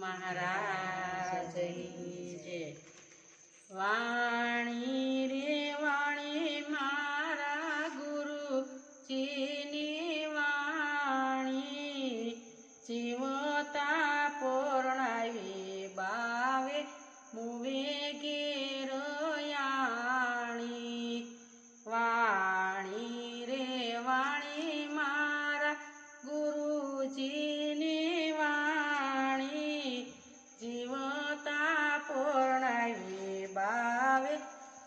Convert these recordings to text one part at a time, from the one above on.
મહારાજની જય। વાણી રે વાણી મારા ગુરુજીની વાણી, જીવતા પૂર્ણાવી બાવે મુવે ગેરયાણી। વાણી રે વાણી મારા ગુરુજીની વાણી, જીવતા પૂર્ણાવી બાવે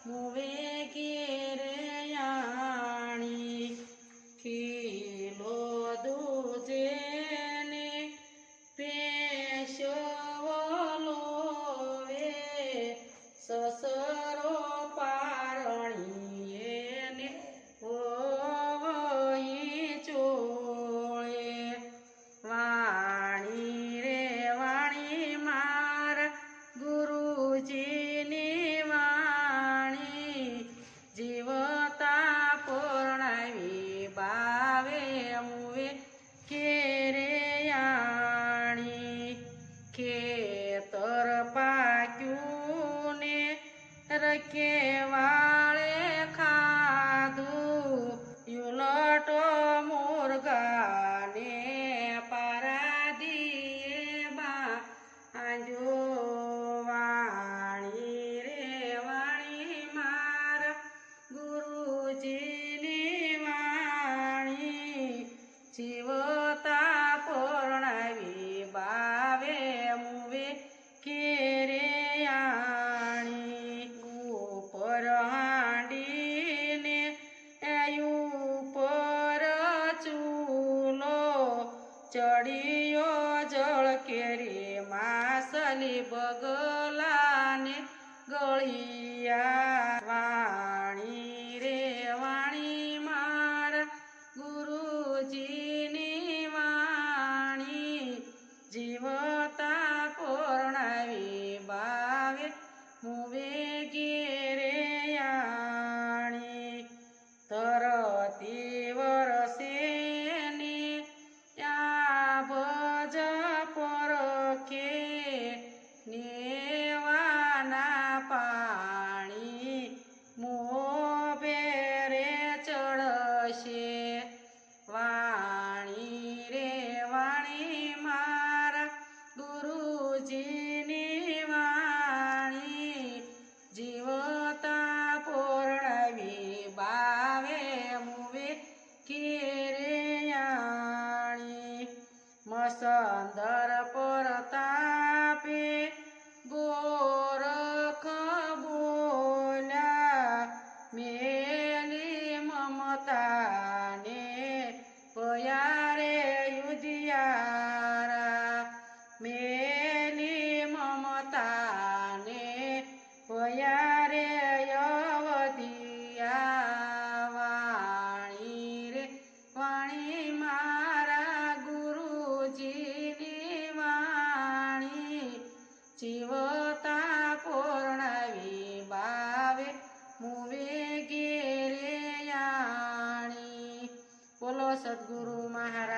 મુવે ગેરયાણી। ખીલો દૂજેને પેશવો લોવે, સસરો પારણીએ વોવઈ ચોળે। વાણી રે વાણી મારા ગુરુજીની વાણી, જીવતા પૂર્ણાવી બાવે મુવે ગેરયાણી। ખેતર પાક્યું ને રખેવાળે ખાધું, યુલટો મુરગાને પારાદીએ બાંધ્યો। વાણી રે વાણી મારા ગુરુજીની વાણી, જીવતા પૂર્ણાવી બાવે મુવે ગેરયાણી। ઉપર હાંડીને ઉપર ચૂલો, ચડિયો જળ કેરી માસલી બગલાને ગળિયા। વાણી રે વાણી મારા ગુરુજીની વાણી, જીવતા પૂર્ણાવી બાવે મુવે ગેરયાણી। તરતી વરસેની ભજ પરખે, નેવાના પાણી મોભેરે ચડશે। વાણી રે વાણી મારા ગુરુજીની વાણી, જીવતા પૂર્ણાવી બાવે મુવે ગેરયાણી। મસંદર પરતાપે ગોરખ બોલ્યા, મેલી મમતાને પયારે યુધિયારા। મેલી મમતાને પયારે અવધિયા। વાણી રે વાણી મારા ગુરુજીની વાણી, જીવતા પૂર્ણાવી બાવે મુવે ગેરયાણી। બોલો સદગુરુ મહારાજ।